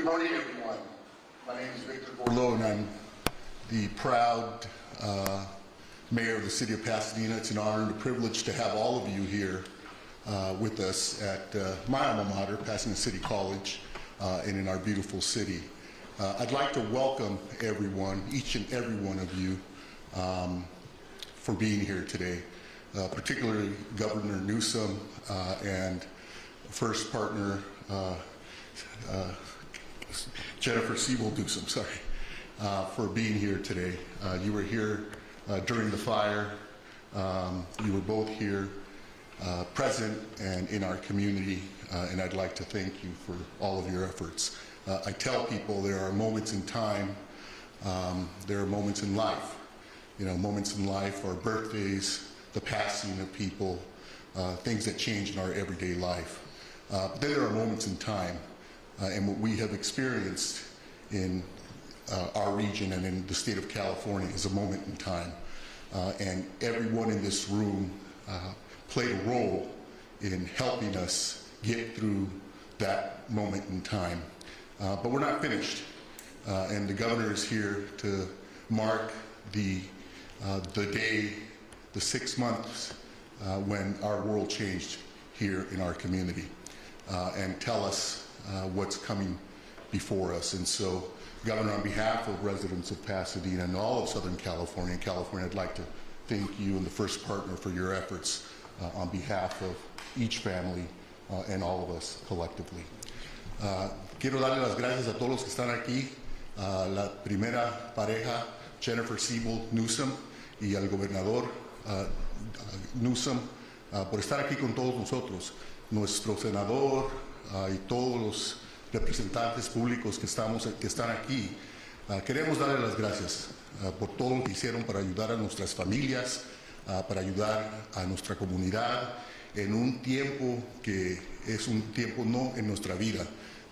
Good morning, everyone. My name is Victor Borlo, and I'm the proud mayor of the city of Pasadena. It's an honor and a privilege to have all of you here with us at my alma mater, Pasadena City College, and in our beautiful city. I'd like to welcome everyone, each and every one of you, for being here today, particularly Governor Newsom and first partner Jennifer Siebel Newsom, for being here today. You were here during the fire. You were both here present and in our community, and I'd like to thank you for all of your efforts. I tell people there are moments in time, there are moments in life. You know, moments in life are birthdays, the passing of people, things that change in our everyday life. But then there are moments in time, and what we have experienced in our region and in the state of California is a moment in time. And everyone in this room played a role in helping us get through that moment in time. But we're not finished, and the governor is here to mark the day, the 6 months when our world changed here in our community, and tell us what's coming before us. And so, Governor, on behalf of residents of Pasadena and all of Southern California, I'd like to thank you and the first partner for your efforts on behalf of each family and all of us collectively. Quiero darle las gracias a todos los que están aquí, a la primera pareja, Jennifer Siebel Newsom, y al gobernador Newsom, por estar aquí con todos nosotros, nuestro senador y todos los representantes públicos que están aquí. Queremos darle las gracias por todo lo que hicieron para ayudar a nuestras familias, para ayudar a nuestra comunidad en un tiempo que es un tiempo no en nuestra vida,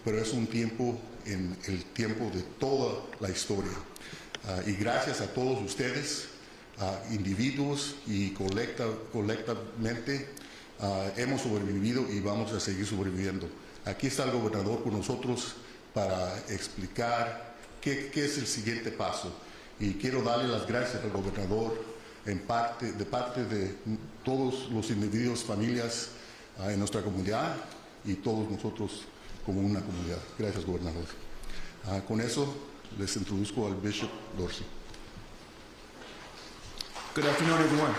pero es un tiempo en el tiempo de toda la historia. Y gracias a todos ustedes, individuos y colectivamente, hemos sobrevivido y vamos a seguir sobreviviendo. Aquí está el gobernador con nosotros para explicar qué es el siguiente paso. Y quiero darle las gracias al gobernador de parte de todos los individuos, familias en nuestra comunidad y todos nosotros como una comunidad. Gracias, gobernador. Con eso les introduzco al Bishop Dorsey. Good afternoon, everyone.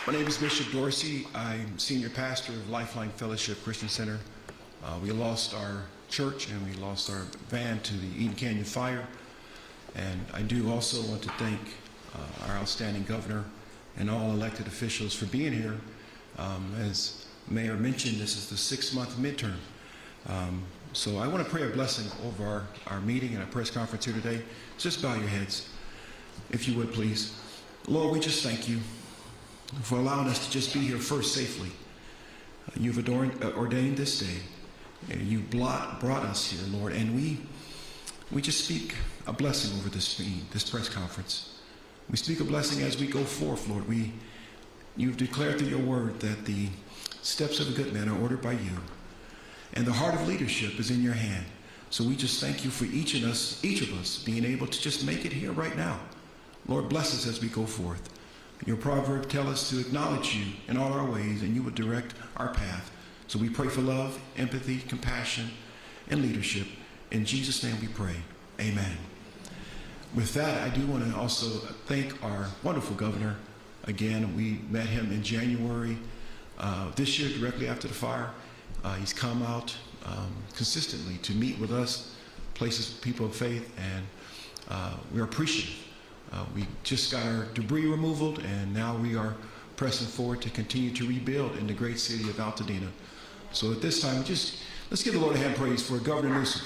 My name is Bishop Dorsey. I'm senior pastor of Lifeline Fellowship Christian Center. We lost our church and we lost our van to the Eden Canyon fire. And I do also want to thank our outstanding governor and all elected officials for being here. As Mayor mentioned, this is the 6-month midterm. So I want to pray a blessing over our meeting and our press conference here today. Just bow your heads, if you would, please. Lord, we just thank you for allowing us to just be here first safely. You've ordained this day, and you brought us here, Lord, and we just speak a blessing over this meeting, this press conference. We speak a blessing as we go forth, Lord. You've declared through your word that the steps of a good man are ordered by you, and the heart of leadership is in your hand. So we just thank you for each of us being able to just make it here right now. Lord, bless us as we go forth. Your proverb tells us to acknowledge you in all our ways, and you will direct our path. So we pray for love, empathy, compassion, and leadership. In Jesus' name we pray. Amen. With that, I do want to also thank our wonderful governor. Again, we met him in January this year, directly after the fire. He's come out consistently to meet with us, places people of faith, and we're appreciative. We just got our debris removed, and now we are pressing forward to continue to rebuild in the great city of Altadena. So at this time, let's give the Lord a hand praise for Governor Newsom.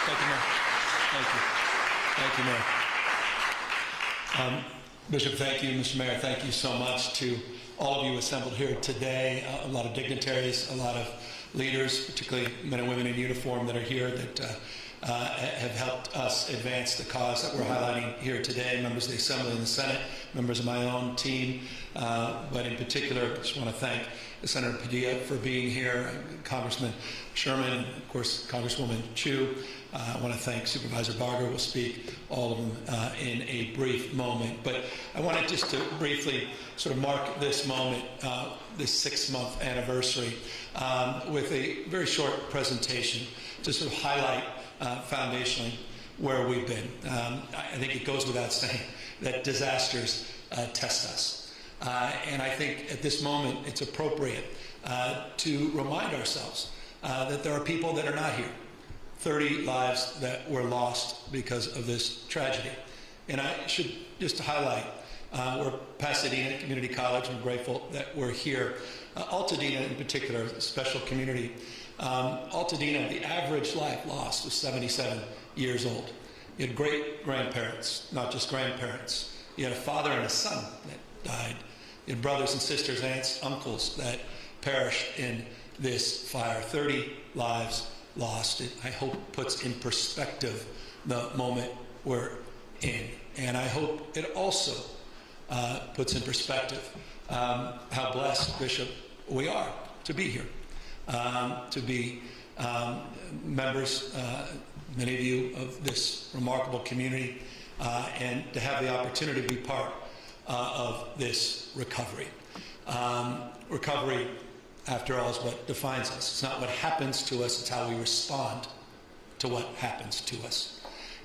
Thank you, Mayor. Thank you, Mayor. Bishop, thank you. Mr. Mayor, thank you so much to all of you assembled here today, a lot of dignitaries, a lot of leaders, particularly men and women in uniform that are here that have helped us advance the cause that we're highlighting here today, members of the Assembly and the Senate, members of my own team, but in particular, I just want to thank Senator Padilla for being here, Congressman Sherman, and of course, Congresswoman Chu. I want to thank Supervisor Barger, will speak, all of them in a brief moment. But I wanted just to briefly sort of mark this moment, this 6-month anniversary, with a very short presentation to sort of highlight foundationally where we've been. I think it goes without saying that disasters test us. And I think at this moment it's appropriate to remind ourselves that there are people that are not here. 30 lives that were lost because of this tragedy. And I should just highlight, we're Pasadena Community College. I'm grateful that we're here. Altadena in particular, a special community. Altadena, the average life lost was 77 years old. You had great-grandparents, not just grandparents. You had a father and a son that died. You had brothers and sisters, aunts, uncles that perished in this fire. 30 lives lost. It, I hope, puts in perspective the moment we're in. And I hope it also puts in perspective how blessed, Bishop, we are to be here, to be members, many of you, of this remarkable community, and to have the opportunity to be part of this recovery. Recovery, after all, is what defines us. It's not what happens to us, it's how we respond to what happens to us.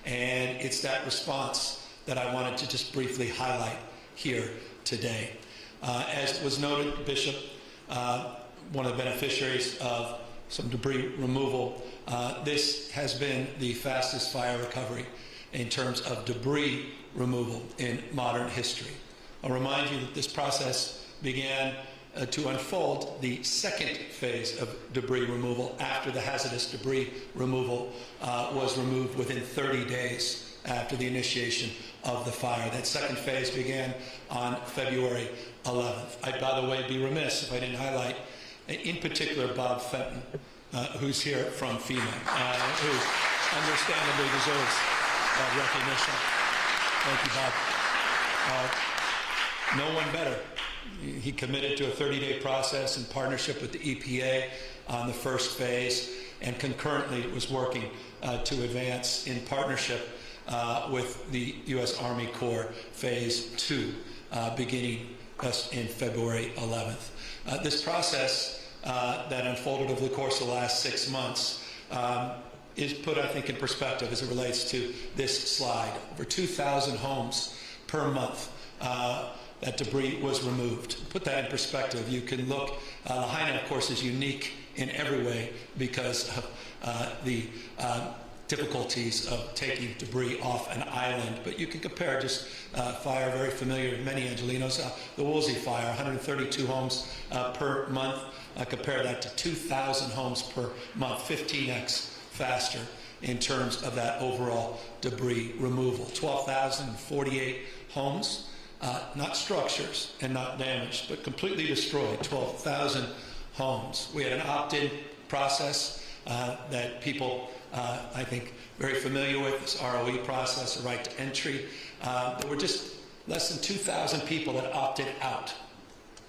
And it's that response that I wanted to just briefly highlight here today. As was noted, Bishop, one of the beneficiaries of some debris removal, this has been the fastest fire recovery in terms of debris removal in modern history. I'll remind you that this process began to unfold the second phase of debris removal after the hazardous debris removal was removed within 30 days after the initiation of the fire. That second phase began on February 11th. I'd, by the way, be remiss if I didn't highlight, in particular, Bob Fenton, who's here from FEMA, who understandably deserves recognition. Thank you, Bob. No one better. He committed to a 30-day process in partnership with the EPA on the first phase, and concurrently was working to advance in partnership with the U.S. Army Corps Phase 2, beginning in February 11th. This process that unfolded over the course of the last 6 months is put, I think, in perspective as it relates to this slide. Over 2,000 homes per month that debris was removed. Put that in perspective. You can look, Lahaina, of course, is unique in every way because of the difficulties of taking debris off an island. But you can compare just fire, very familiar to many Angelenos, the Woolsey fire, 132 homes per month. Compare that to 2,000 homes per month, 15x faster in terms of that overall debris removal. 12,048 homes. Not structures and not damaged, but completely destroyed, 12,000 homes. We had an opt-in process that people, I think, very familiar with, this ROE process, a right to entry. There were just less than 2,000 people that opted out,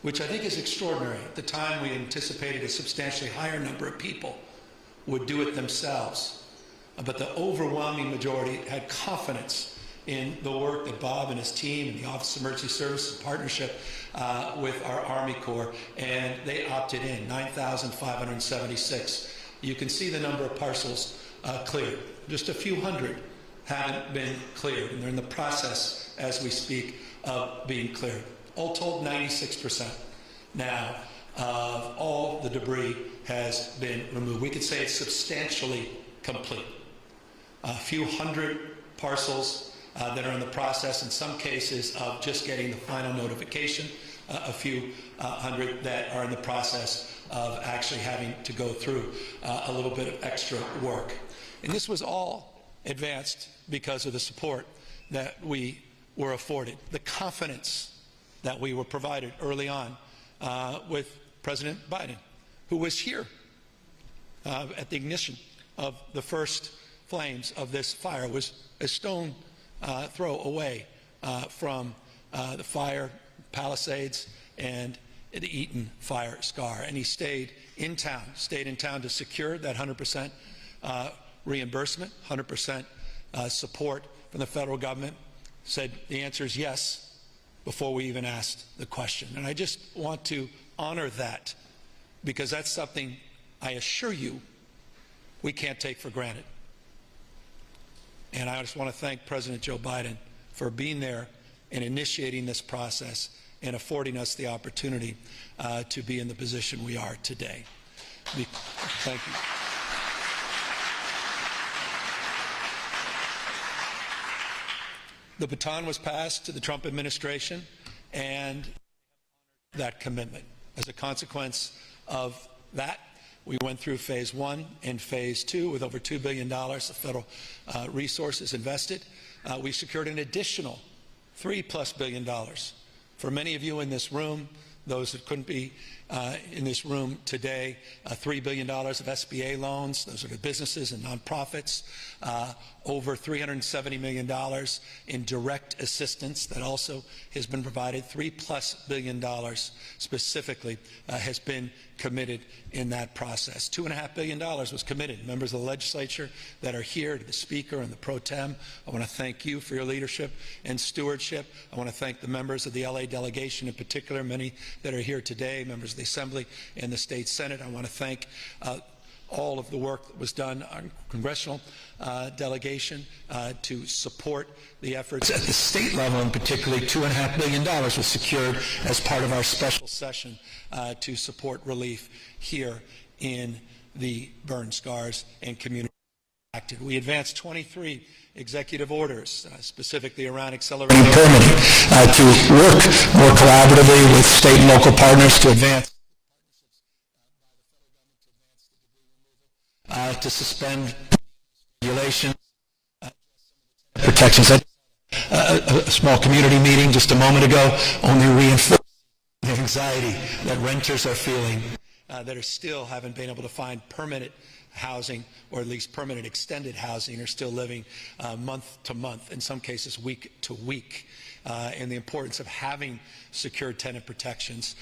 which I think is extraordinary. At the time, we anticipated a substantially higher number of people would do it themselves. But the overwhelming majority had confidence in the work that Bob and his team and the Office of Emergency Services in partnership with our Army Corps, and they opted in, 9,576. You can see the number of parcels cleared. Just a few hundred haven't been cleared, and they're in the process, as we speak, of being cleared. All told, 96% now of all the debris has been removed. We could say it's substantially complete. A few hundred parcels that are in the process, in some cases, of just getting the final notification, a few hundred that are in the process of actually having to go through a little bit of extra work. And this was all advanced because of the support that we were afforded, the confidence that we were provided early on with President Biden, who was here at the ignition of the first flames of this fire was a stone throw away from the fire Palisades and the Eaton fire scar. And he stayed in town to secure that 100% reimbursement, 100% support from the federal government. Said the answer is yes before we even asked the question. And I just want to honor that, because that's something I assure you we can't take for granted. And I just want to thank President Joe Biden for being there and initiating this process and affording us the opportunity to be in the position we are today. Thank you. The baton was passed to the Trump administration, and that commitment. As a consequence of that, we went through phase 1 and phase 2 with over $2 billion of federal resources invested. We secured an additional $3+ billion. For many of you in this room, those that couldn't be in this room today, $3 billion of SBA loans. Those are the businesses and nonprofits. Over $370 million in direct assistance that also has been provided. $3+ billion specifically has been committed in that process. $2.5 billion was committed. Members of the legislature that are here, to the Speaker and the Pro Tem, I want to thank you for your leadership and stewardship. I want to thank the members of the LA delegation in particular, many that are here today, members of the Assembly and the State Senate. I want to thank all of the work that was done on congressional delegation to support the efforts at the state level, and particularly $2.5 billion was secured as part of our special session to support relief here in the burn scars and community impacted. We advanced 23 executive orders, specifically around accelerating permitting, to work more collaboratively with state and local partners to advance to suspend regulation, protections. A small community meeting just a moment ago only reinforced the anxiety that renters are feeling that are still haven't been able to find permanent housing, or at least permanent extended housing, are still living month to month, in some cases week to week. And the importance of having secure tenant protections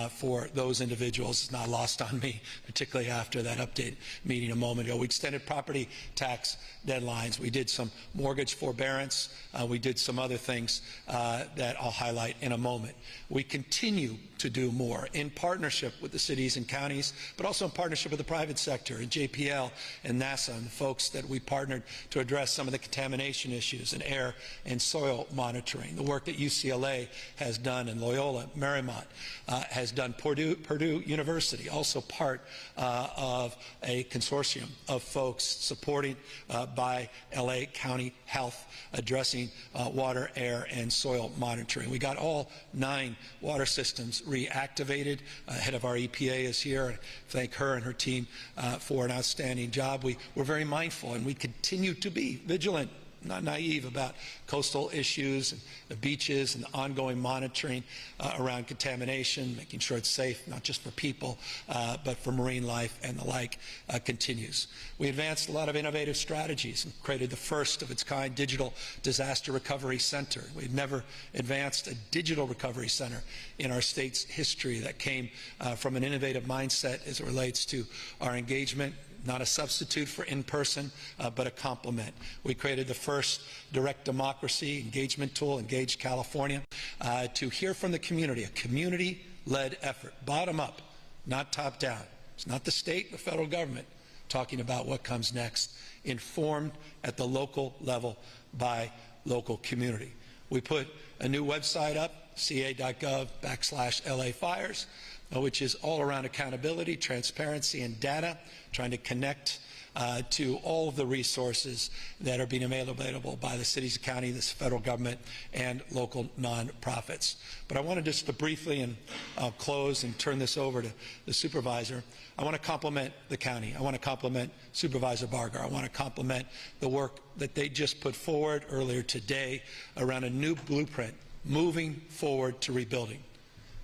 for those individuals is not lost on me, particularly after that update meeting a moment ago. We extended property tax deadlines. We did some mortgage forbearance. We did some other things that I'll highlight in a moment. We continue to do more in partnership with the cities and counties, but also in partnership with the private sector and JPL and NASA and the folks that we partnered to address some of the contamination issues and air and soil monitoring. The work that UCLA has done and Loyola Marymount has done. Purdue University, also part of a consortium of folks supported by LA County Health, addressing water, air, and soil monitoring. We got all 9 water systems reactivated. Head of our EPA is here. I thank her and her team for an outstanding job. We're very mindful, and we continue to be vigilant, not naive, about coastal issues and the beaches and the ongoing monitoring around contamination, making sure it's safe, not just for people, but for marine life and the like, continues. We advanced a lot of innovative strategies and created the first of its kind digital disaster recovery center. We've never advanced a digital recovery center in our state's history that came from an innovative mindset as it relates to our engagement. Not a substitute for in-person, but a complement. We created the first direct democracy engagement tool, Engage California, to hear from the community, a community-led effort, bottom up, not top down. It's not the state, the federal government talking about what comes next, informed at the local level by local community. We put a new website up, ca.gov/LA Fires, which is all around accountability, transparency, and data, trying to connect to all of the resources that are being made available by the cities and county, the federal government, and local nonprofits. But I wanted just to briefly, and I'll close and turn this over to the supervisor, I want to compliment the county. I want to compliment Supervisor Barger. I want to compliment the work that they just put forward earlier today around a new blueprint moving forward to rebuilding.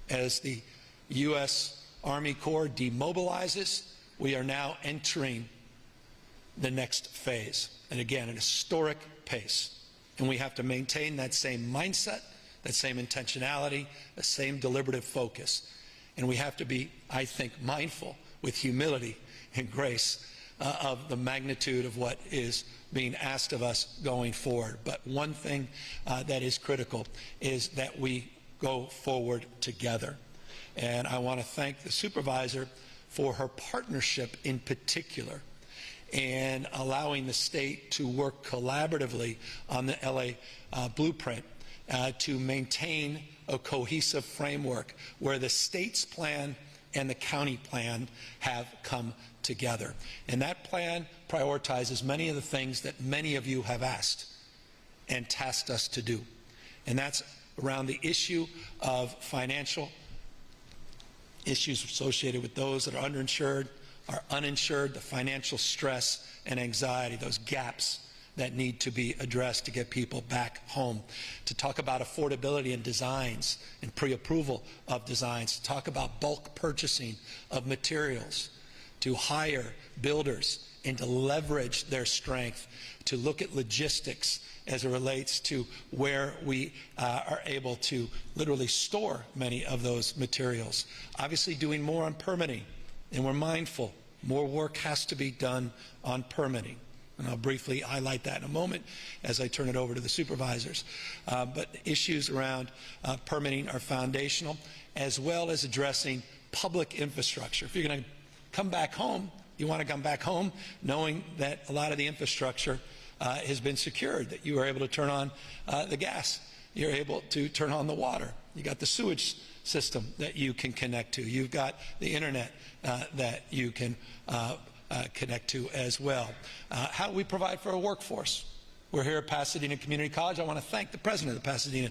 As the U.S. Army Corps demobilizes, we are now entering the next phase. And again, an historic pace. And we have to maintain that same mindset, that same intentionality, the same deliberative focus. And we have to be, I think, mindful with humility and grace of the magnitude of what is being asked of us going forward. But one thing that is critical is that we go forward together. And I want to thank the supervisor for her partnership in particular and allowing the state to work collaboratively on the LA blueprint to maintain a cohesive framework where the state's plan and the county plan have come together. And that plan prioritizes many of the things that many of you have asked and tasked us to do. And that's around the issue of financial issues associated with those that are underinsured, are uninsured, the financial stress and anxiety, those gaps that need to be addressed to get people back home, to talk about affordability and designs and pre-approval of designs, to talk about bulk purchasing of materials, to hire builders and to leverage their strength, to look at logistics as it relates to where we are able to literally store many of those materials. Obviously doing more on permitting, and we're mindful more work has to be done on permitting. And I'll briefly highlight that in a moment as I turn it over to the supervisors. But issues around permitting are foundational, as well as addressing public infrastructure. If you're going to come back home, you want to come back home knowing that a lot of the infrastructure has been secured, that you are able to turn on the gas, you're able to turn on the water, you got the sewage system that you can connect to, you've got the internet that you can connect to as well. How do we provide for a workforce? We're here at Pasadena Community College. I want to thank the president of Pasadena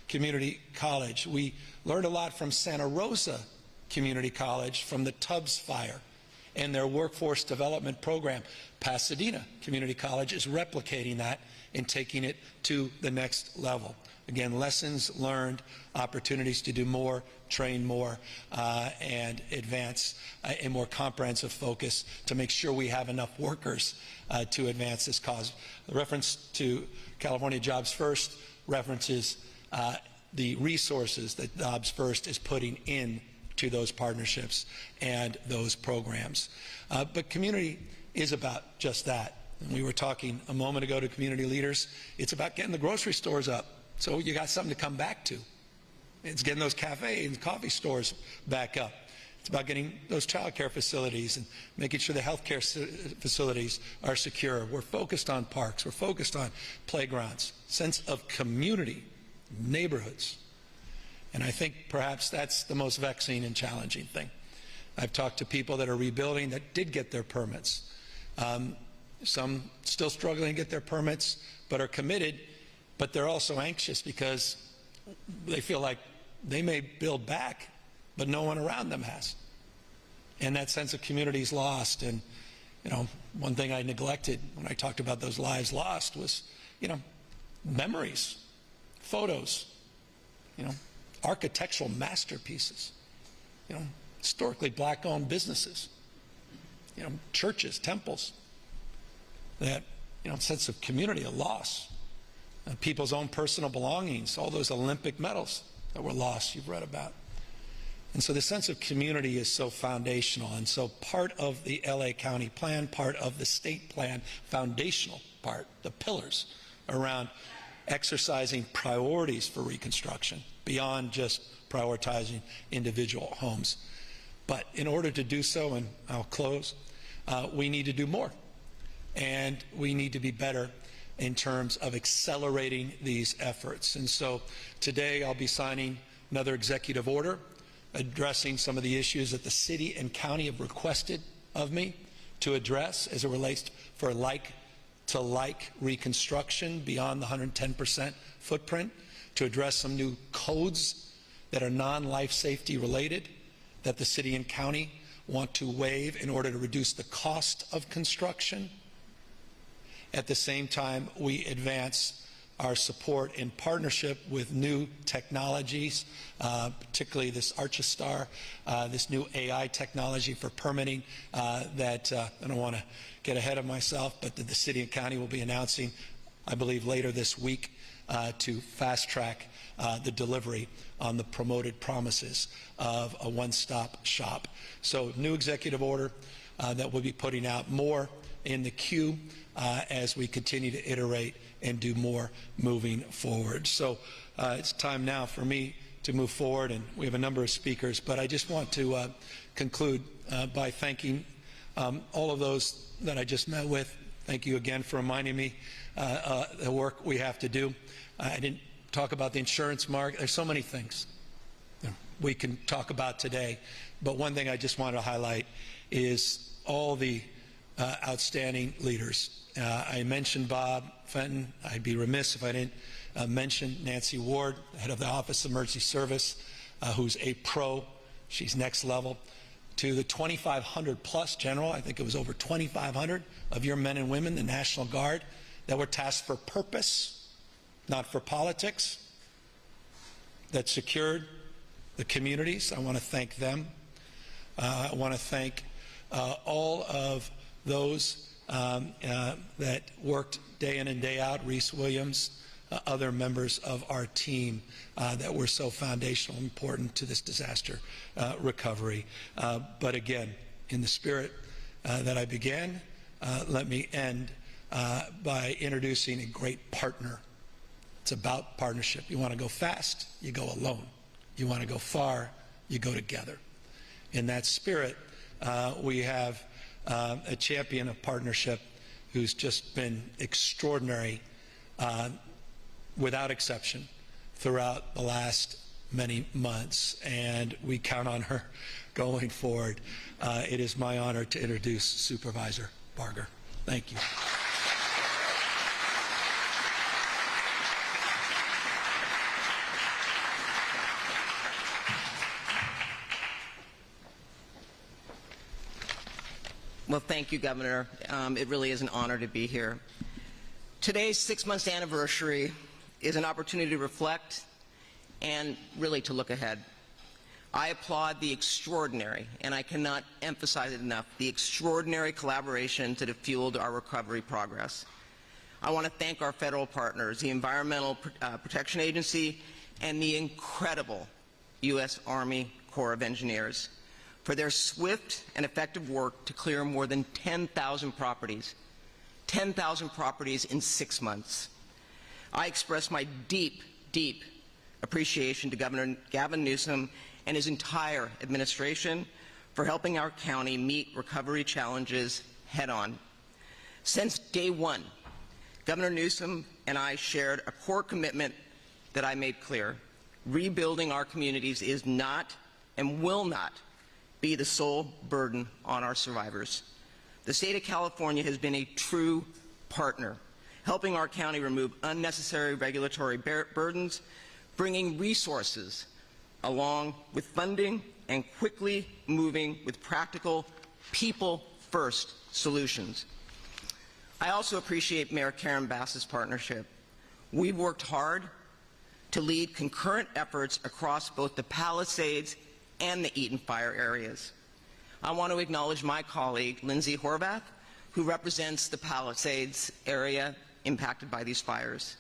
Community College. We learned a lot from Santa Rosa Community College from the Tubbs fire and their workforce development program. Pasadena Community College is replicating that and taking it to the next level. Again, lessons learned, opportunities to do more, train more, and advance a more comprehensive focus to make sure we have enough workers to advance this cause. The reference to California Jobs First references the resources that Jobs First is putting in to those partnerships and those programs. But community is about just that. And we were talking a moment ago to community leaders. It's about getting the grocery stores up so you got something to come back to. It's getting those cafe and coffee stores back up. It's about getting those child care facilities and making sure the health care facilities are secure. We're focused on parks. We're focused on playgrounds, sense of community, neighborhoods. And I think perhaps that's the most vexing and challenging thing. I've talked to people that are rebuilding that did get their permits. Some still struggling to get their permits, but are committed, but they're also anxious because they feel like they may build back, but no one around them has. And that sense of community is lost. And, you know, one thing I neglected when I talked about those lives lost was, you know, memories, photos, you know, architectural masterpieces, you know, historically black-owned businesses, you know, churches, temples, that, you know, sense of community, a loss, people's own personal belongings, all those Olympic medals that were lost you've read about. And so the sense of community is so foundational, and so part of the LA County plan, part of the state plan, foundational part, the pillars around exercising priorities for reconstruction beyond just prioritizing individual homes. But in order to do so, and I'll close, we need to do more. And we need to be better in terms of accelerating these efforts. And so today I'll be signing another executive order addressing some of the issues that the city and county have requested of me to address as it relates for like-to-like reconstruction beyond the 110% footprint, to address some new codes that are non-life safety related that the city and county want to waive in order to reduce the cost of construction. At the same time, we advance our support in partnership with new technologies, particularly this Archistar, this new AI technology for permitting that I don't want to get ahead of myself, but that the city and county will be announcing, I believe, later this week to fast track the delivery on the promoted promises of a one-stop shop. So new executive order that we'll be putting out, more in the queue as we continue to iterate and do more moving forward. So it's time now for me to move forward, and we have a number of speakers, but I just want to conclude by thanking all of those that I just met with. Thank you again for reminding me the work we have to do. I didn't talk about the insurance market. There's so many things we can talk about today, but one thing I just want to highlight is all the outstanding leaders. I mentioned Bob Fenton. I'd be remiss if I didn't mention Nancy Ward, head of the Office of Emergency Service, who's a pro. She's next level. To the 2,500 plus, General, I think it was over 2,500 of your men and women, the National Guard, that were tasked for purpose, not for politics, that secured the communities. I want to thank them. I want to thank all of those that worked day in and day out, Reese Williams, other members of our team that were so foundational and important to this disaster recovery. But again, in the spirit that I began, let me end by introducing a great partner. It's about partnership. You want to go fast, you go alone. You want to go far, you go together. In that spirit, we have a champion of partnership who's just been extraordinary, without exception, throughout the last many months, and we count on her going forward. It is my honor to introduce Supervisor Barger. Thank you. Well, thank you, Governor. It really is an honor to be here. Today's 6-month anniversary is an opportunity to reflect and really to look ahead. I applaud the extraordinary, and I cannot emphasize it enough, the extraordinary collaborations that have fueled our recovery progress. I want to thank our federal partners, the Environmental Protection Agency, and the incredible U.S. Army Corps of Engineers for their swift and effective work to clear more than 10,000 properties. 10,000 properties in 6 months. I express my deep, deep appreciation to Governor Gavin Newsom and his entire administration for helping our county meet recovery challenges head-on. Since day one, Governor Newsom and I shared a core commitment that I made clear. Rebuilding our communities is not and will not be the sole burden on our survivors. The state of California has been a true partner, helping our county remove unnecessary regulatory burdens, bringing resources along with funding, and quickly moving with practical, people-first solutions. I also appreciate Mayor Karen Bass's partnership. We've worked hard to lead concurrent efforts across both the Palisades and the Eaton Fire areas. I want to acknowledge my colleague, Lindsay Horvath, who represents the Palisades area impacted by these fires.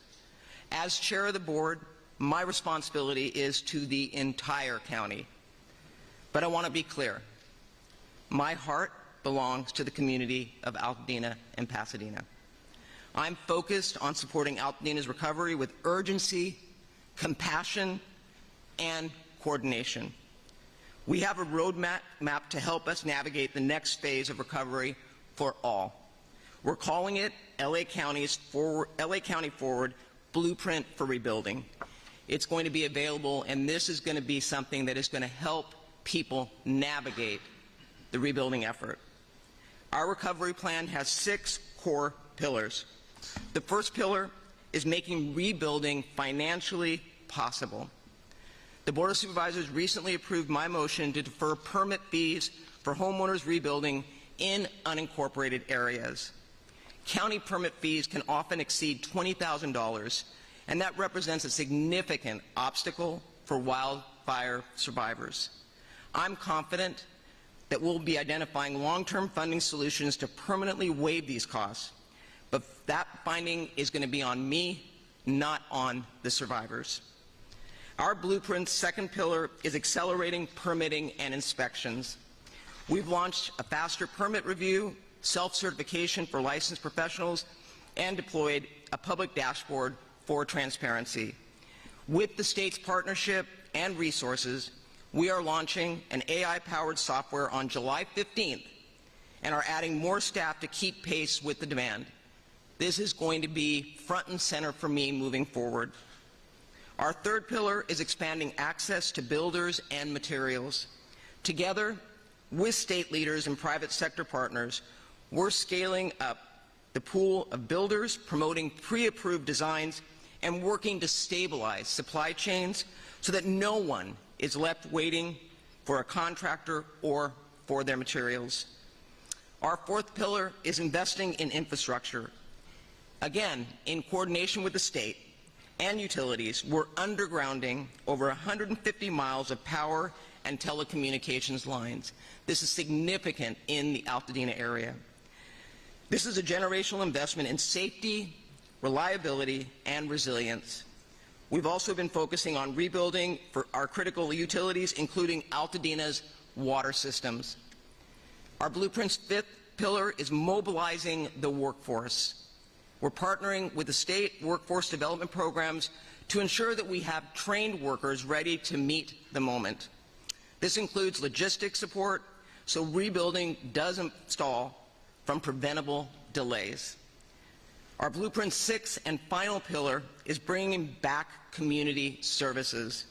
As chair of the board, my responsibility is to the entire county. But I want to be clear. My heart belongs to the community of Altadena and Pasadena. I'm focused on supporting Altadena's recovery with urgency, compassion, and coordination. We have a roadmap to help us navigate the next phase of recovery for all. We're calling it LA County Forward Blueprint for Rebuilding. It's going to be available, and this is going to be something that is going to help people navigate the rebuilding effort. Our recovery plan has 6 core pillars. The first pillar is making rebuilding financially possible. The Board of Supervisors recently approved my motion to defer permit fees for homeowners rebuilding in unincorporated areas. County permit fees can often exceed $20,000, and that represents a significant obstacle for wildfire survivors. I'm confident that we'll be identifying long-term funding solutions to permanently waive these costs, but that finding is going to be on me, not on the survivors. Our blueprint's second pillar is accelerating permitting and inspections. We've launched a faster permit review, self-certification for licensed professionals, and deployed a public dashboard for transparency. With the state's partnership and resources, we are launching an AI-powered software on July 15th and are adding more staff to keep pace with the demand. This is going to be front and center for me moving forward. Our third pillar is expanding access to builders and materials. Together, with state leaders and private sector partners, we're scaling up the pool of builders, promoting pre-approved designs, and working to stabilize supply chains so that no one is left waiting for a contractor or for their materials. Our fourth pillar is investing in infrastructure. Again, in coordination with the state and utilities, we're undergrounding over 150 miles of power and telecommunications lines. This is significant in the Altadena area. This is a generational investment in safety, reliability, and resilience. We've also been focusing on rebuilding for our critical utilities, including Altadena's water systems. Our blueprint's fifth pillar is mobilizing the workforce. We're partnering with the state workforce development programs to ensure that we have trained workers ready to meet the moment. This includes logistics support, so rebuilding doesn't stall from preventable delays. Our blueprint's sixth and final pillar is bringing back community services.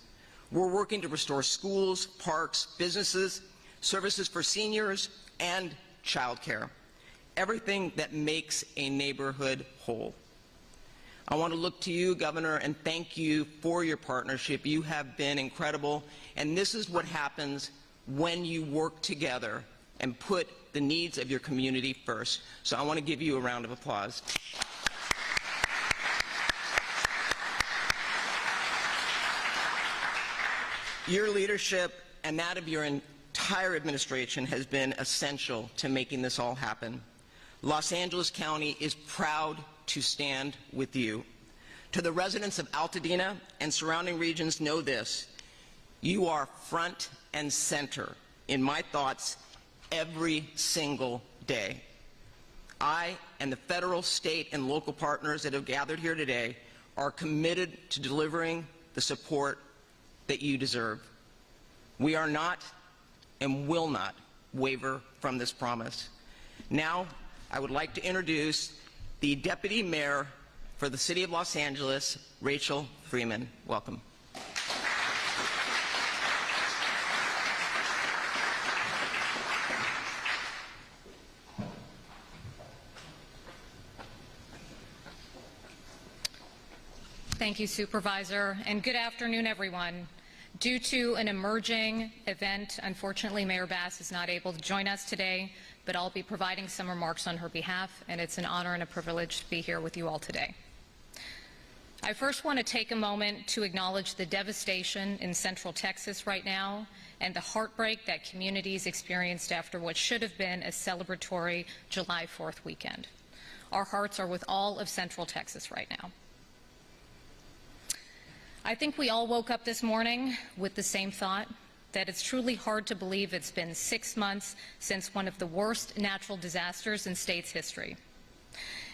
We're working to restore schools, parks, businesses, services for seniors, and childcare. Everything that makes a neighborhood whole. I want to look to you, Governor, and thank you for your partnership. You have been incredible, and this is what happens when you work together and put the needs of your community first. So I want to give you a round of applause. Your leadership and that of your entire administration has been essential to making this all happen. Los Angeles County is proud to stand with you. To the residents of Altadena and surrounding regions, know this: you are front and center in my thoughts every single day. I and the federal, state, and local partners that have gathered here today are committed to delivering the support that you deserve. We are not and will not waver from this promise. Now, I would like to introduce the Deputy Mayor for the City of Los Angeles, Rachel Freeman. Welcome. Thank you, Supervisor, and good afternoon, everyone. Due to an emerging event, unfortunately, Mayor Bass is not able to join us today, but I'll be providing some remarks on her behalf, and it's an honor and a privilege to be here with you all today. I first want to take a moment to acknowledge the devastation in Central Texas right now and the heartbreak that communities experienced after what should have been a celebratory July 4th weekend. Our hearts are with all of Central Texas right now. I think we all woke up this morning with the same thought, that it's truly hard to believe it's been 6 months since one of the worst natural disasters in state's history.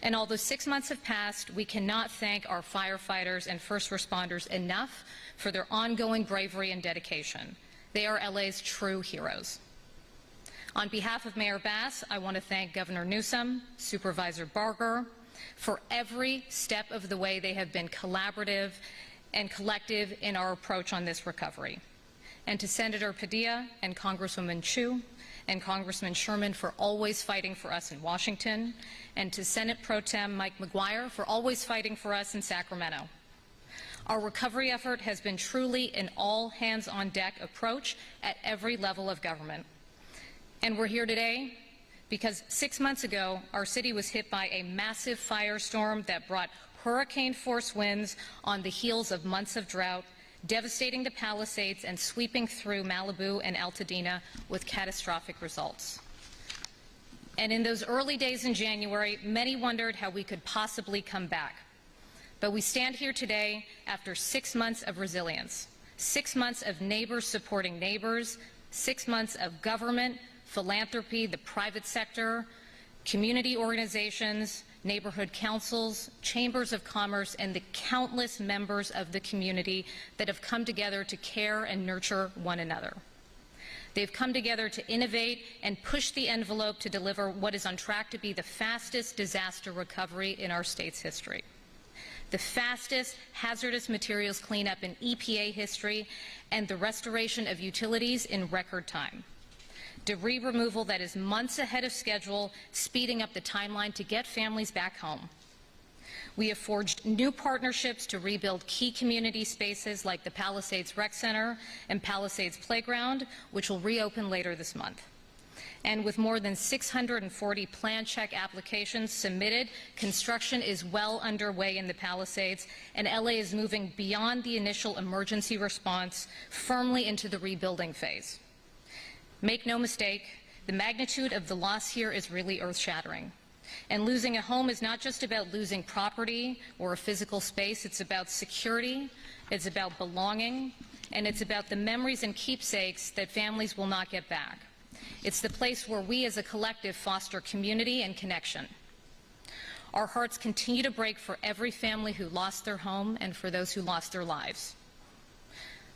And although 6 months have passed, we cannot thank our firefighters and first responders enough for their ongoing bravery and dedication. They are LA's true heroes. On behalf of Mayor Bass, I want to thank Governor Newsom, Supervisor Barger, for every step of the way they have been collaborative and collective in our approach on this recovery. And to Senator Padilla and Congresswoman Chu and Congressman Sherman for always fighting for us in Washington, and to Senate Pro Tem Mike McGuire for always fighting for us in Sacramento. Our recovery effort has been truly an all-hands-on-deck approach at every level of government. And we're here today because 6 months ago, our city was hit by a massive firestorm that brought hurricane-force winds on the heels of months of drought, devastating the Palisades and sweeping through Malibu and Altadena with catastrophic results. And in those early days in January, many wondered how we could possibly come back. But we stand here today after 6 months of resilience, 6 months of neighbors supporting neighbors, 6 months of government, philanthropy, the private sector, community organizations, neighborhood councils, chambers of commerce, and the countless members of the community that have come together to care and nurture one another. They've come together to innovate and push the envelope to deliver what is on track to be the fastest disaster recovery in our state's history, the fastest hazardous materials cleanup in EPA history, and the restoration of utilities in record time. Debris removal that is months ahead of schedule, speeding up the timeline to get families back home. We have forged new partnerships to rebuild key community spaces like the Palisades Rec Center and Palisades Playground, which will reopen later this month. And with more than 640 plan check applications submitted, construction is well underway in the Palisades, and LA is moving beyond the initial emergency response firmly into the rebuilding phase. Make no mistake, the magnitude of the loss here is really earth-shattering. And losing a home is not just about losing property or a physical space. It's about security, it's about belonging, and it's about the memories and keepsakes that families will not get back. It's the place where we as a collective foster community and connection. Our hearts continue to break for every family who lost their home and for those who lost their lives.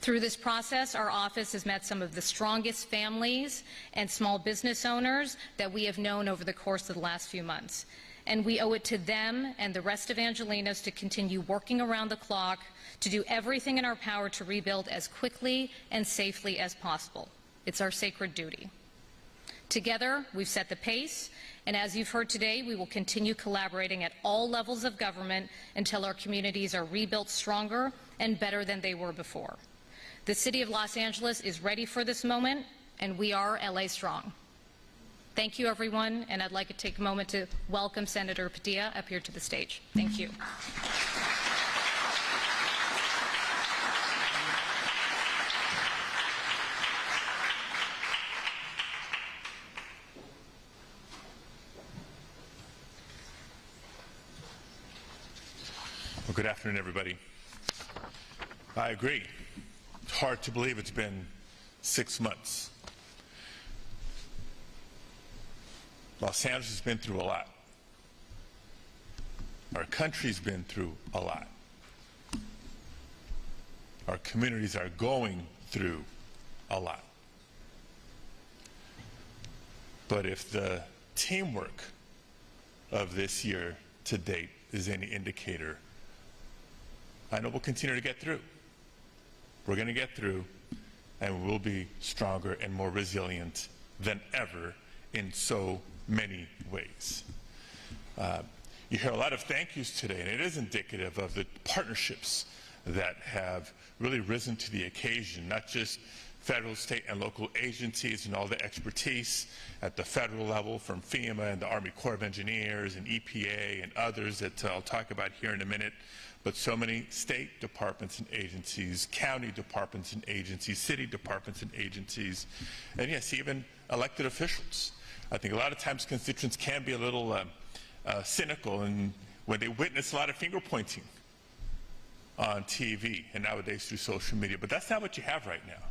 Through this process, our office has met some of the strongest families and small business owners that we have known over the course of the last few months. And we owe it to them and the rest of Angelenos to continue working around the clock to do everything in our power to rebuild as quickly and safely as possible. It's our sacred duty. Together, we've set the pace, and as you've heard today, we will continue collaborating at all levels of government until our communities are rebuilt stronger and better than they were before. The City of Los Angeles is ready for this moment, and we are LA Strong. Thank you, everyone, and I'd like to take a moment to welcome Senator Padilla up here to the stage. Thank you. Well, good afternoon, everybody. I agree. It's hard to believe it's been 6 months. Los Angeles has been through a lot. Our country's been through a lot. Our communities are going through a lot. But if the teamwork of this year to date is any indicator, I know we'll continue to get through. We're going to get through, and we'll be stronger and more resilient than ever in so many ways. You hear a lot of thank yous today, and it is indicative of the partnerships that have really risen to the occasion, not just federal, state, and local agencies and all the expertise at the federal level from FEMA and the Army Corps of Engineers and EPA and others that I'll talk about here in a minute, but so many state departments and agencies, county departments and agencies, city departments and agencies, and yes, even elected officials. I think a lot of times constituents can be a little cynical and when they witness a lot of finger pointing on TV and nowadays through social media, but that's not what you have right now.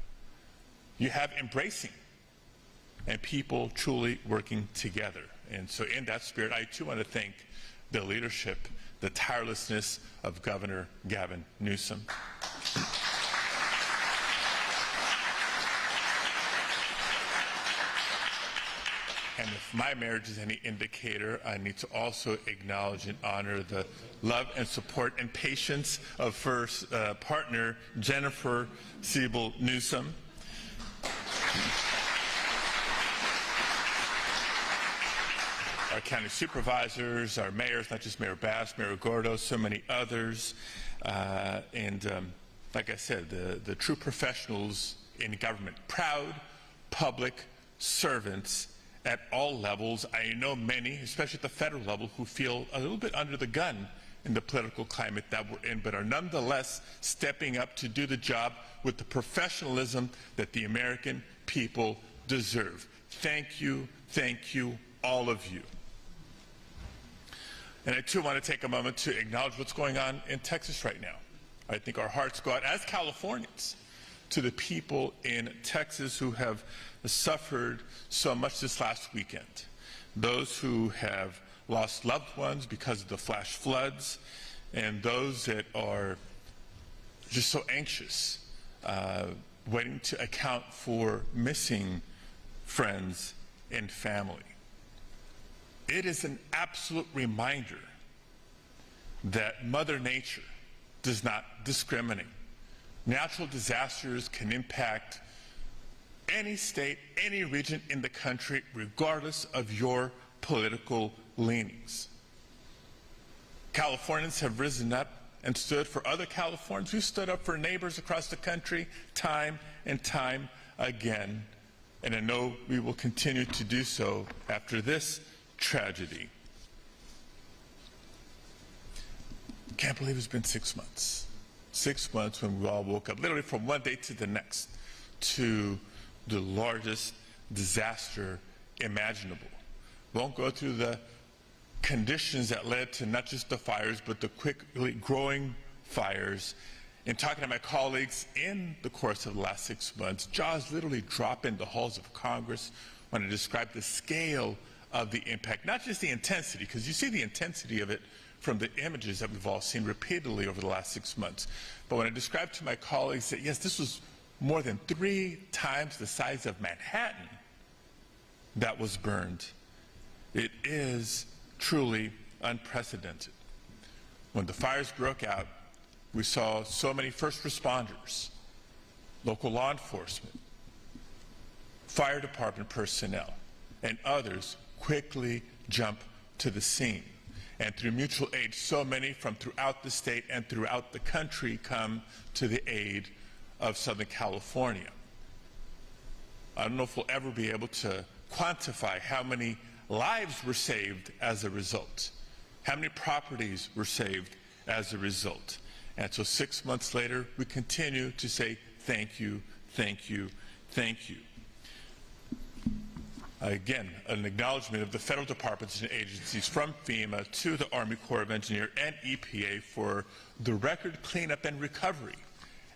You have embracing and people truly working together. And so in that spirit, I too want to thank the leadership, the tirelessness of Governor Gavin Newsom. And if my marriage is any indicator, I need to also acknowledge and honor the love and support and patience of first partner Jennifer Siebel Newsom. Our county supervisors, our mayors, not just Mayor Bass, Mayor Gordo, so many others, like I said, the true professionals in government, proud public servants at all levels. I know many, especially at the federal level, who feel a little bit under the gun in the political climate that we're in, but are nonetheless stepping up to do the job with the professionalism that the American people deserve. Thank you, all of you. And I too want to take a moment to acknowledge what's going on in Texas right now. I think our hearts go out as Californians to the people in Texas who have suffered so much this last weekend. Those who have lost loved ones because of the flash floods, and those that are just so anxious, waiting to account for missing friends and family. It is an absolute reminder that Mother Nature does not discriminate. Natural disasters can impact any state, any region in the country, regardless of your political leanings. Californians have risen up and stood for other Californians. We've stood up for neighbors across the country time and time again. And I know we will continue to do so after this tragedy. Can't believe it's been 6 months. 6 months when we all woke up, literally from one day to the next, to the largest disaster imaginable. Won't go through the conditions that led to not just the fires, but the quickly growing fires. In talking to my colleagues in the course of the last 6 months, jaws literally drop in the halls of Congress when I describe the scale of the impact, not just the intensity, because you see the intensity of it from the images that we've all seen repeatedly over the last 6 months. But when I described to my colleagues that, yes, this was more than 3 times the size of Manhattan that was burned, it is truly unprecedented. When the fires broke out, we saw so many first responders, local law enforcement, fire department personnel, and others quickly jump to the scene. And through mutual aid, so many from throughout the state and throughout the country come to the aid of Southern California. I don't know if we'll ever be able to quantify how many lives were saved as a result, how many properties were saved as a result. And so 6 months later, we continue to say thank you, thank you, thank you. Again, an acknowledgement of the federal departments and agencies from FEMA to the Army Corps of Engineers and EPA for the record cleanup and recovery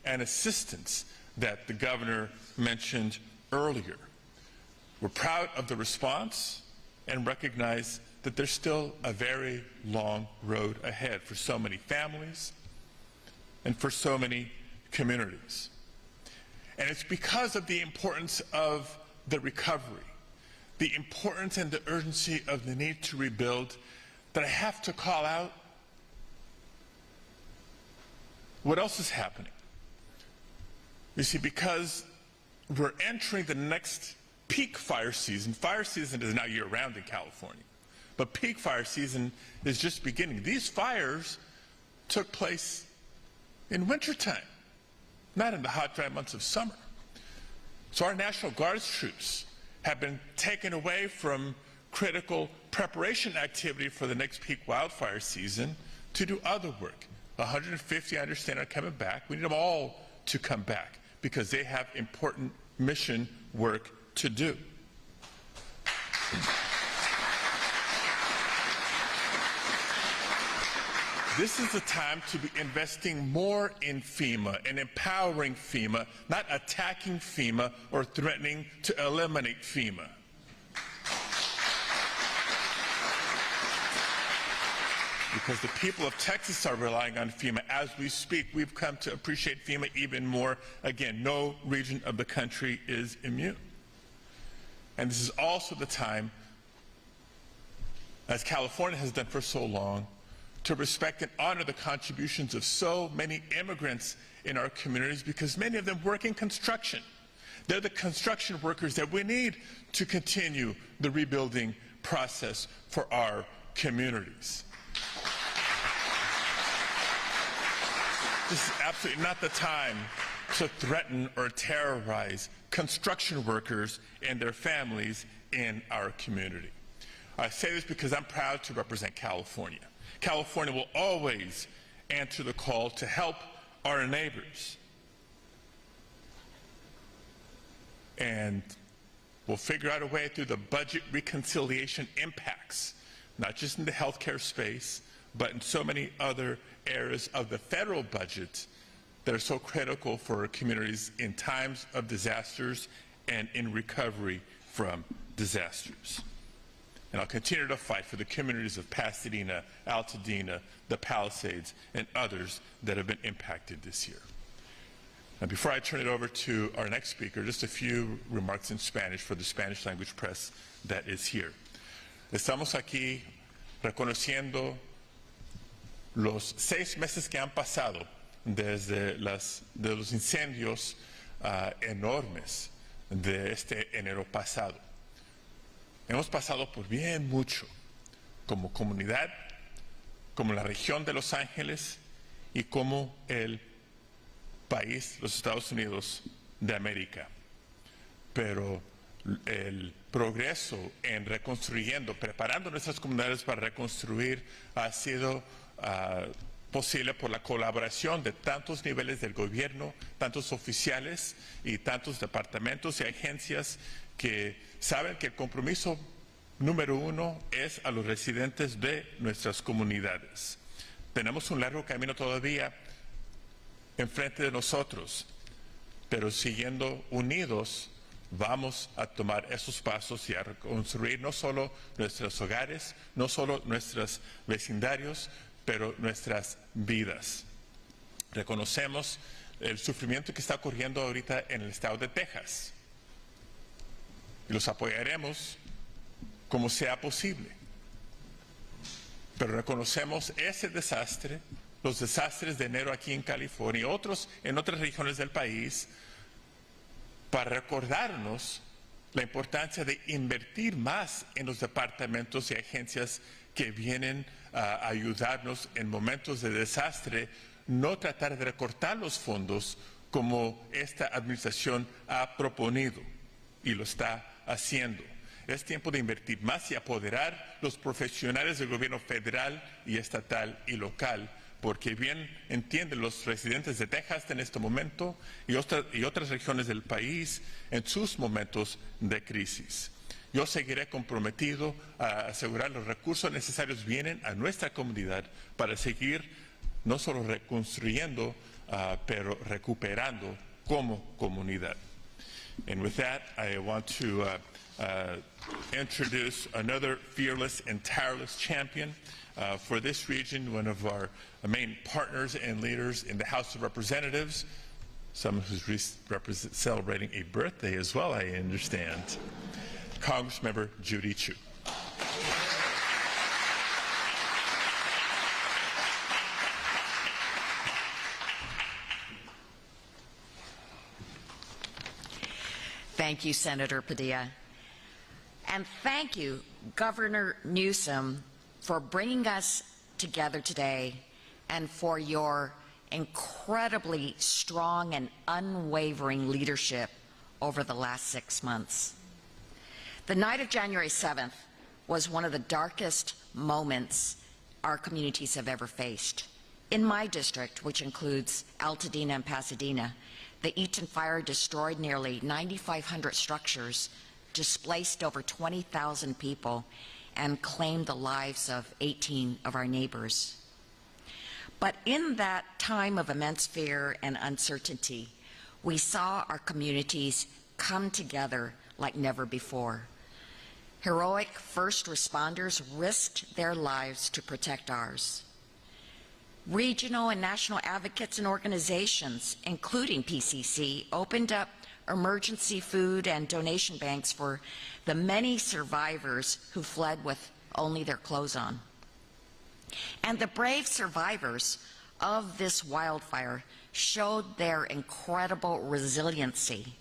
and assistance that the governor mentioned earlier. We're proud of the response and recognize that there's still a very long road ahead for so many families and for so many communities. And it's because of the importance of the recovery, the importance and the urgency of the need to rebuild, that I have to call out what else is happening. You see, because we're entering the next peak fire season. Fire season is now year-round in California, but peak fire season is just beginning. These fires took place in wintertime, not in the hot, dry months of summer. So our National Guard's troops have been taken away from critical preparation activity for the next peak wildfire season to do other work. 150, I understand, are coming back. We need them all to come back because they have important mission work to do. This is the time to be investing more in FEMA and empowering FEMA, not attacking FEMA or threatening to eliminate FEMA. Because the people of Texas are relying on FEMA as we speak. We've come to appreciate FEMA even more. Again, no region of the country is immune. And this is also the time, as California has done for so long, to respect and honor the contributions of so many immigrants in our communities, because many of them work in construction. They're the construction workers that we need to continue the rebuilding process for our communities. This is absolutely not the time to threaten or terrorize construction workers and their families in our community. I say this because I'm proud to represent California. California will always answer the call to help our neighbors. And we'll figure out a way through the budget reconciliation impacts, not just in the healthcare space, but in so many other areas of the federal budget that are so critical for our communities in times of disasters and in recovery from disasters. And I'll continue to fight for the communities of Pasadena, Altadena, the Palisades, and others that have been impacted this year. Now, before I turn it over to our next speaker, just a few remarks in Spanish for the Spanish language press that is here. Estamos aquí reconociendo los 6 meses que han pasado desde de los incendios enormes de este enero pasado. Hemos pasado por bien mucho como comunidad, como la región de Los Ángeles y como el país, los Estados Unidos de América. Pero el progreso en reconstruyendo, preparando nuestras comunidades para reconstruir ha sido posible por la colaboración de tantos niveles del gobierno, tantos oficiales y tantos departamentos y agencias que saben que el compromiso número 1 es a los residentes de nuestras comunidades. Tenemos un largo camino todavía enfrente de nosotros, pero siguiendo unidos vamos a tomar esos pasos y a reconstruir no solo nuestros hogares, no solo nuestros vecindarios, pero nuestras vidas. Reconocemos el sufrimiento que está ocurriendo ahorita en el estado de Texas y los apoyaremos como sea posible. Pero reconocemos ese desastre, los desastres de enero aquí en California y otros en otras regiones del país, para recordarnos la importancia de invertir más en los departamentos y agencias que vienen a ayudarnos en momentos de desastre, no tratar de recortar los fondos como esta administración ha proponido y lo está haciendo. Es tiempo de invertir más y apoderar los profesionales del gobierno federal y estatal y local, porque bien entienden los residentes de Texas en este momento y otras regiones del país en sus momentos de crisis. Yo seguiré comprometido a asegurar los recursos necesarios vienen a nuestra comunidad para seguir no solo reconstruyendo, pero recuperando como comunidad. And with that, I want to introduce another fearless and tireless champion for this region, one of our main partners and leaders in the House of Representatives, someone who's celebrating a birthday as well, I understand. Congressmember Judy Chu. Thank you, Senator Padilla. And thank you, Governor Newsom, for bringing us together today and for your incredibly strong and unwavering leadership over the last 6 months. The night of January 7th was one of the darkest moments our communities have ever faced. In my district, which includes Altadena and Pasadena, the Eaton fire destroyed nearly 9,500 structures, displaced over 20,000 people, and claimed the lives of 18 of our neighbors. But in that time of immense fear and uncertainty, we saw our communities come together like never before. Heroic first responders risked their lives to protect ours. Regional and national advocates and organizations, including PCC, opened up emergency food and donation banks for the many survivors who fled with only their clothes on. And the brave survivors of this wildfire showed their incredible resiliency.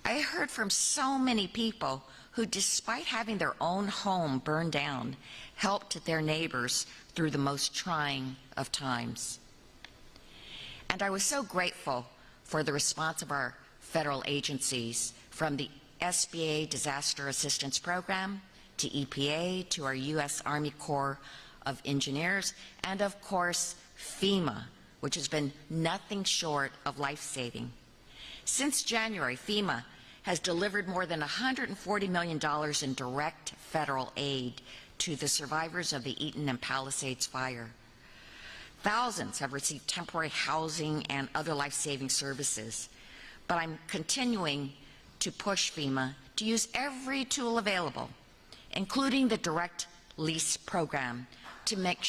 I heard from so many people who, despite having their own home burned down, helped their neighbors through the most trying of times. And I was so grateful for the response of our federal agencies, from the SBA Disaster Assistance Program to EPA to our U.S. Army Corps of engineers, and of course, FEMA, which has been nothing short of life-saving. Since January, FEMA has delivered more than $140 million in direct federal aid to the survivors of the Eaton and Palisades fire. Thousands have received temporary housing and other life-saving services, but I'm continuing to push FEMA to use every tool available, including the direct lease program, to make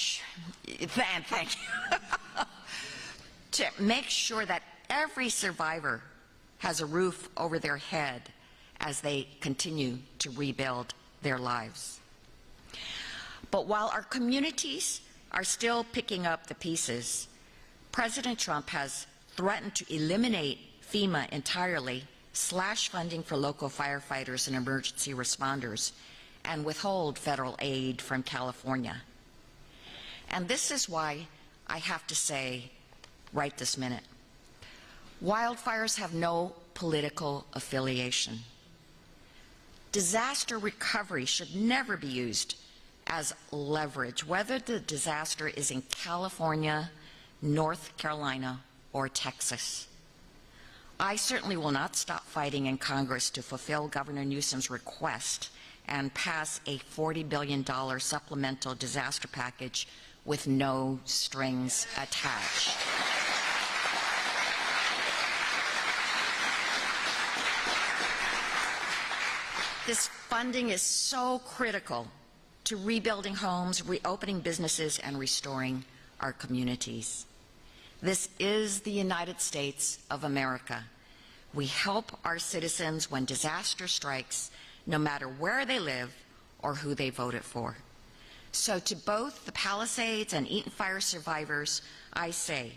to make sure that every survivor has a roof over their head as they continue to rebuild their lives. But while our communities are still picking up the pieces, President Trump has threatened to eliminate FEMA entirely, slash funding for local firefighters and emergency responders, and withhold federal aid from California. And this is why I have to say right this minute, wildfires have no political affiliation. Disaster recovery should never be used as leverage, whether the disaster is in California, North Carolina, or Texas. I certainly will not stop fighting in Congress to fulfill Governor Newsom's request and pass a $40 billion supplemental disaster package with no strings attached. This funding is so critical to rebuilding homes, reopening businesses, and restoring our communities. This is the United States of America. We help our citizens when disaster strikes, no matter where they live or who they voted for. So to both the Palisades and Eaton fire survivors, I say,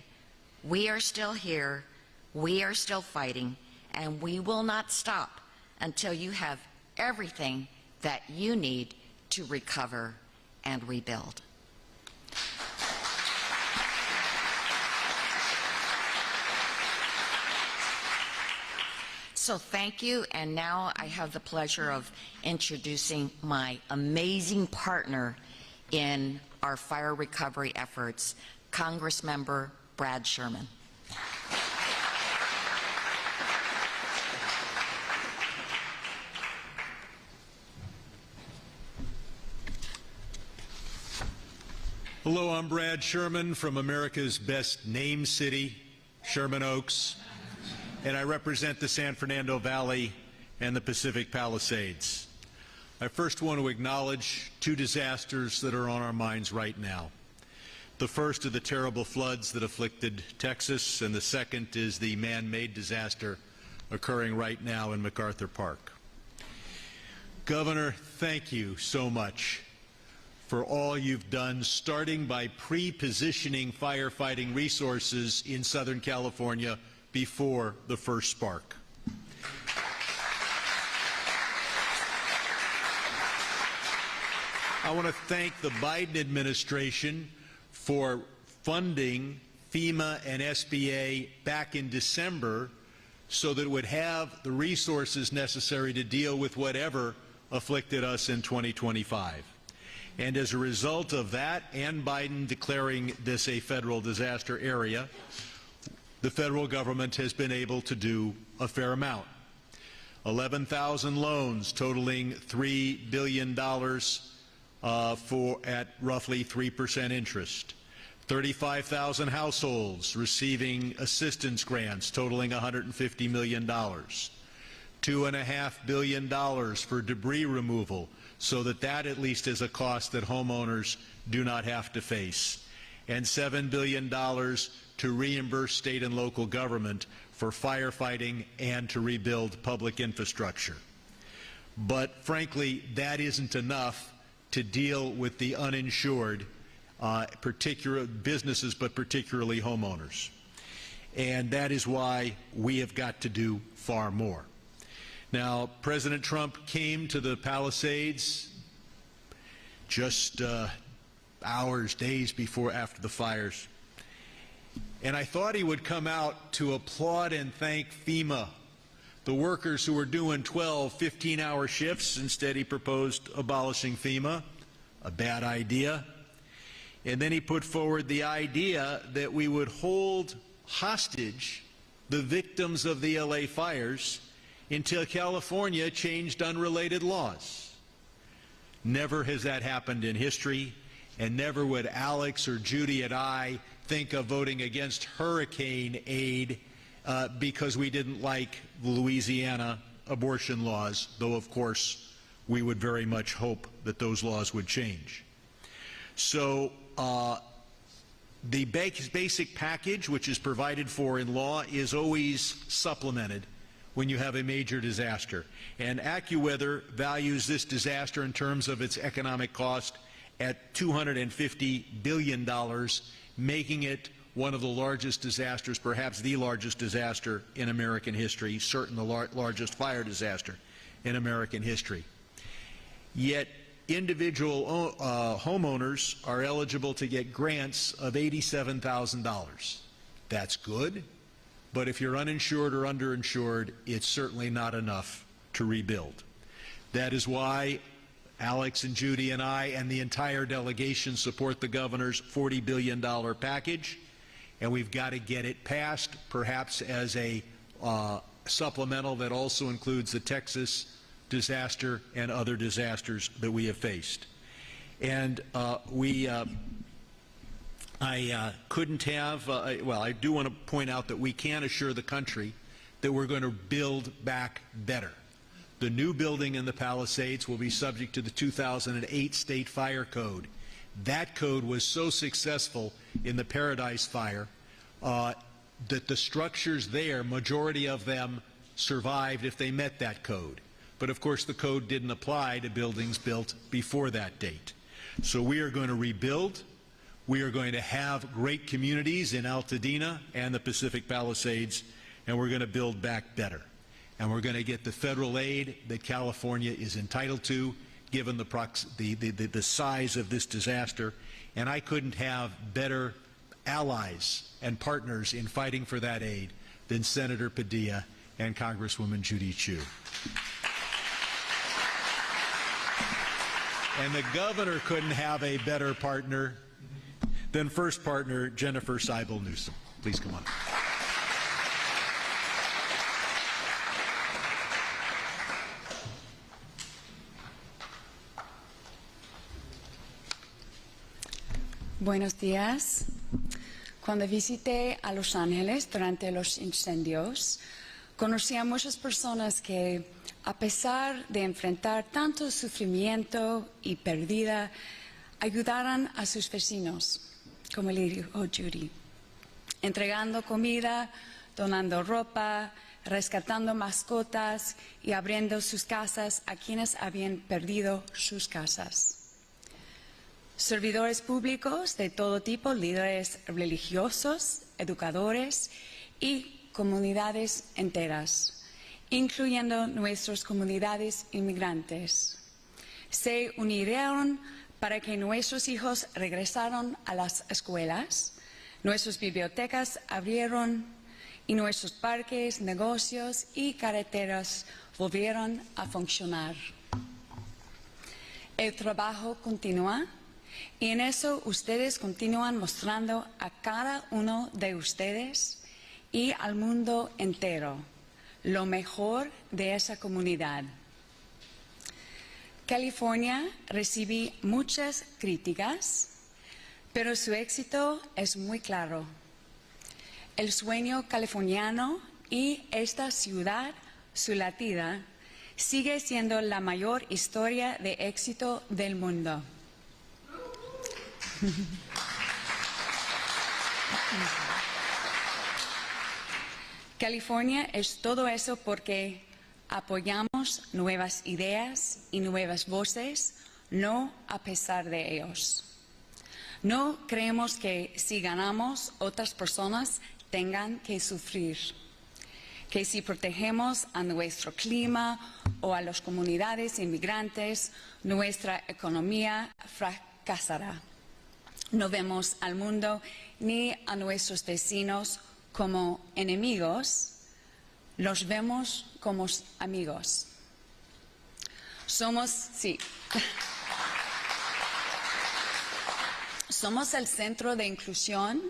we are still here, we are still fighting, and we will not stop until you have everything that you need to recover and rebuild. So thank you, and now I have the pleasure of introducing my amazing partner in our fire recovery efforts, Congressmember Brad Sherman. Hello, I'm Brad Sherman from America's best named city, Sherman Oaks, and I represent the San Fernando Valley and the Pacific Palisades. I first want to acknowledge two disasters that are on our minds right now. The first are the terrible floods that afflicted Texas, and the second is the man-made disaster occurring right now in MacArthur Park. Governor, thank you so much for all you've done, starting by pre-positioning firefighting resources in Southern California before the first spark. I want to thank the Biden administration for funding FEMA and SBA back in December so that it would have the resources necessary to deal with whatever afflicted us in 2025. And as a result of that, and Biden declaring this a federal disaster area, the federal government has been able to do a fair amount. 11,000 loans totaling $3 billion at roughly 3% interest. 35,000 households receiving assistance grants totaling $150 million. $2.5 billion for debris removal, so that at least is a cost that homeowners do not have to face. And $7 billion to reimburse state and local government for firefighting and to rebuild public infrastructure. But frankly, that isn't enough to deal with the uninsured, particular businesses, but particularly homeowners. And that is why we have got to do far more. Now, President Trump came to the Palisades just hours, days after the fires, and I thought he would come out to applaud and thank FEMA, the workers who were doing 12, 15-hour shifts. Instead, he proposed abolishing FEMA, a bad idea. And then he put forward the idea that we would hold hostage the victims of the LA fires until California changed unrelated laws. Never has that happened in history, and never would Alex or Judy and I think of voting against hurricane aid because we didn't like the Louisiana abortion laws, though of course we would very much hope that those laws would change. So the basic package, which is provided for in law, is always supplemented when you have a major disaster. And AccuWeather values this disaster in terms of its economic cost at $250 billion, making it one of the largest disasters, perhaps the largest disaster in American history, certainly the largest fire disaster in American history. Yet individual homeowners are eligible to get grants of $87,000. That's good, but if you're uninsured or underinsured, it's certainly not enough to rebuild. That is why Alex and Judy and I and the entire delegation support the governor's $40 billion package, and we've got to get it passed, perhaps as a supplemental that also includes the Texas disaster and other disasters that we have faced. And I couldn't have, well, I do want to point out that we can assure the country that we're going to build back better. The new building in the Palisades will be subject to the 2008 State Fire Code. That code was so successful in the Paradise Fire that the structures there, majority of them survived if they met that code. But of course the code didn't apply to buildings built before that date. So we are going to rebuild. We are going to have great communities in Altadena and the Pacific Palisades, and we're going to build back better. And we're going to get the federal aid that California is entitled to, given the size of this disaster. And I couldn't have better allies and partners in fighting for that aid than Senator Padilla and Congresswoman Judy Chu. And the governor couldn't have a better partner than first partner Jennifer Seibel Newsom. Please come on. Buenos días. Cuando visité a Los Ángeles durante los incendios, conocí a muchas personas que, a pesar de enfrentar tanto sufrimiento y pérdida, ayudaron a sus vecinos, como le dijo Judy, entregando comida, donando ropa, rescatando mascotas y abriendo sus casas a quienes habían perdido sus casas. Servidores públicos de todo tipo, líderes religiosos, educadores y comunidades enteras, incluyendo nuestras comunidades inmigrantes, se unieron para que nuestros hijos regresaran a las escuelas, nuestras bibliotecas abrieron y nuestros parques, negocios y carreteras volvieron a funcionar. El trabajo continúa. Y en eso ustedes continúan mostrando a cada uno de ustedes y al mundo entero lo mejor de esa comunidad. California recibe muchas críticas, pero su éxito es muy claro. El sueño californiano y esta ciudad, su latida, sigue siendo la mayor historia de éxito del mundo. California es todo eso porque apoyamos nuevas ideas y nuevas voces, no a pesar de ellos. No creemos que si ganamos, otras personas tengan que sufrir. Que si protegemos a nuestro clima o a las comunidades inmigrantes, nuestra economía fracasará. No vemos al mundo ni a nuestros vecinos como enemigos, los vemos como amigos. Somos el centro de inclusión,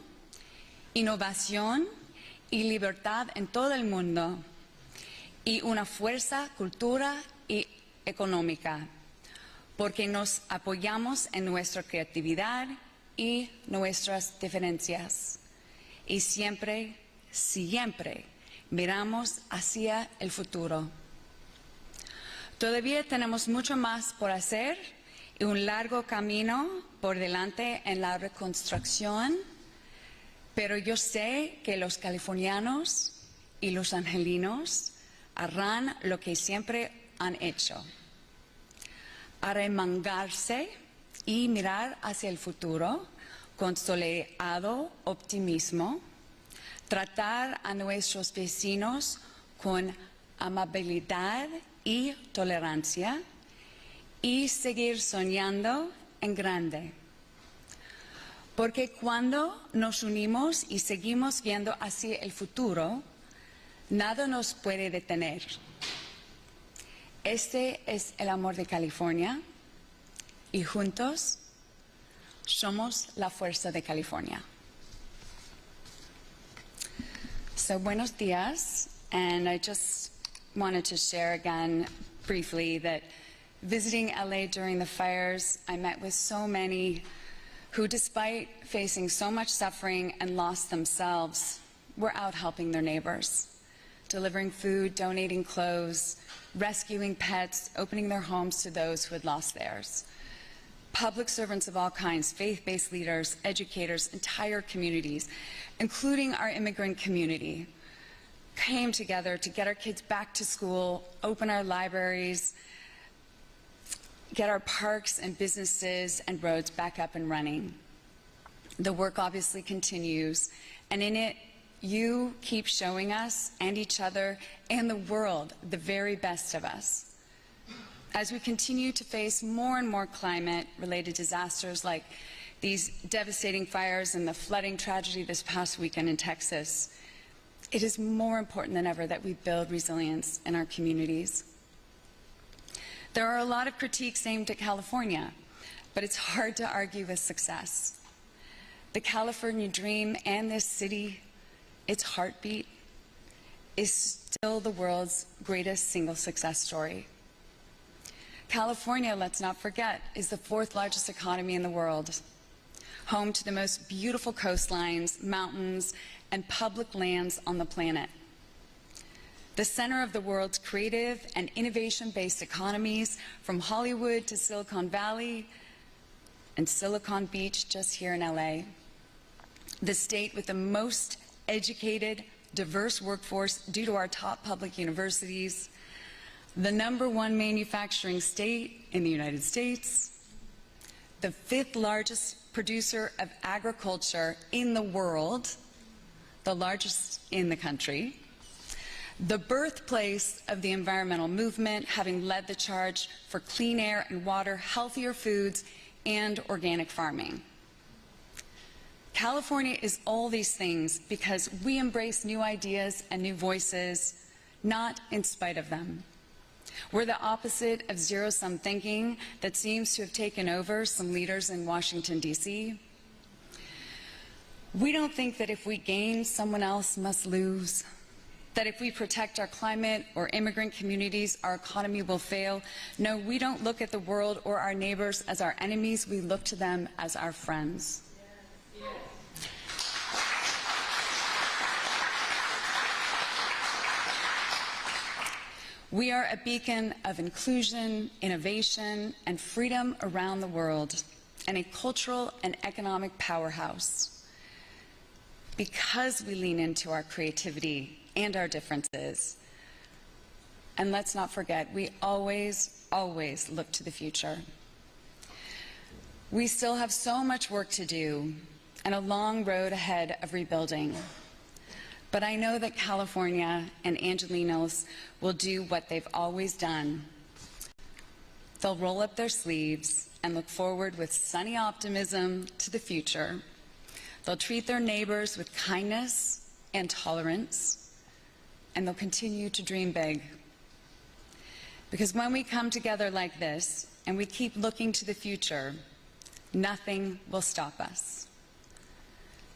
innovación y libertad en todo el mundo y una fuerza cultural y económica, porque nos apoyamos en nuestra creatividad y nuestras diferencias y siempre, siempre miramos hacia el futuro. Todavía tenemos mucho más por hacer y un largo camino por delante en la reconstrucción, pero yo sé que los californianos y los angelinos harán lo que siempre han hecho: arremangarse y mirar hacia el futuro con soleado optimismo, tratar a nuestros vecinos con amabilidad y tolerancia y seguir soñando en grande. Porque cuando nos unimos y seguimos viendo hacia el futuro, nada nos puede detener. Este es el amor de California y juntos somos la fuerza de California. So, buenos días, and I just wanted to share again briefly that visiting LA during the fires, I met with so many who, despite facing so much suffering and loss themselves, were out helping their neighbors, delivering food, donating clothes, rescuing pets, opening their homes to those who had lost theirs. Public servants of all kinds, faith-based leaders, educators, entire communities, including our immigrant community, came together to get our kids back to school, open our libraries, get our parks and businesses and roads back up and running. The work obviously continues, and in it, you keep showing us and each other and the world the very best of us. As we continue to face more and more climate-related disasters like these devastating fires and the flooding tragedy this past weekend in Texas, it is more important than ever that we build resilience in our communities. There are a lot of critiques aimed at California, but it's hard to argue with success. The California dream and this city, its heartbeat, is still the world's greatest single success story. California, let's not forget, is the fourth largest economy in the world, home to the most beautiful coastlines, mountains, and public lands on the planet. The center of the world's creative and innovation-based economies, from Hollywood to Silicon Valley and Silicon Beach just here in LA. The state with the most educated, diverse workforce due to our top public universities, the #1 manufacturing state in the United States, the 5th largest producer of agriculture in the world, the largest in the country, the birthplace of the environmental movement, having led the charge for clean air and water, healthier foods, and organic farming. California is all these things because we embrace new ideas and new voices, not in spite of them. We're the opposite of zero-sum thinking that seems to have taken over some leaders in Washington, D.C. We don't think that if we gain, someone else must lose, that if we protect our climate or immigrant communities, our economy will fail. No, we don't look at the world or our neighbors as our enemies. We look to them as our friends. We are a beacon of inclusion, innovation, and freedom around the world, and a cultural and economic powerhouse. Because we lean into our creativity and our differences. And let's not forget, we always, always look to the future. We still have so much work to do and a long road ahead of rebuilding. But I know that California and Angelinos will do what they've always done. They'll roll up their sleeves and look forward with sunny optimism to the future. They'll treat their neighbors with kindness and tolerance, and they'll continue to dream big. Because when we come together like this and we keep looking to the future, Nothing will stop us.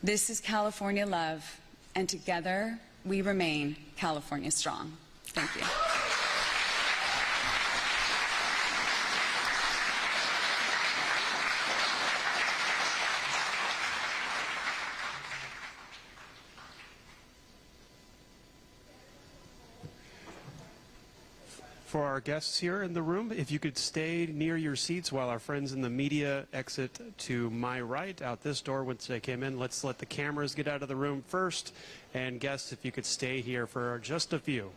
This is California love, and together we remain California strong. Thank you. For our guests here in the room, if you could stay near your seats while our friends in the media exit to my right, out this door once they came in. Let's let the cameras get out of the room first. And guests, if you could stay here for just a few.